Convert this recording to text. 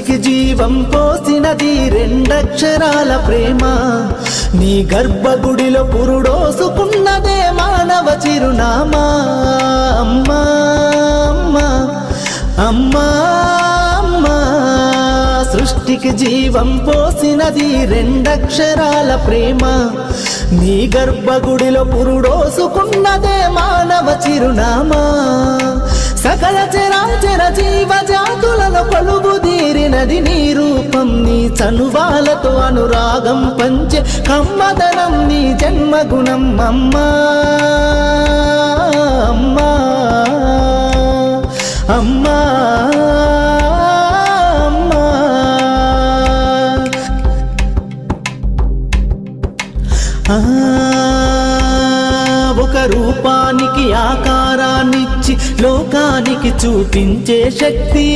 సృష్టికి జీవం పోసినది రెండక్షరాల ప్రేమ. నీ గర్భగుడిలో పురుడోసుకున్నదే మానవ చిరునామా. అమ్మా అమ్మా అమ్మా అమ్మా, సృష్టికి జీవం పోసినది రెండక్షరాల ప్రేమ. నీ గర్భగుడిలో పురుడోసుకున్నదే మానవ చిరునామా. సకల చరాచర జీవజాతులలో కొలువుదీరినది నీ రూపం. నీ చనువాలతో అనురాగం పంచే కమ్మదనం నీ జన్మగుణం. అమ్మా అమ్మా అమ్మా ఒక రూపానికి ఆకారాన్నిచ్చి లోకానికి చూపించే శక్తి.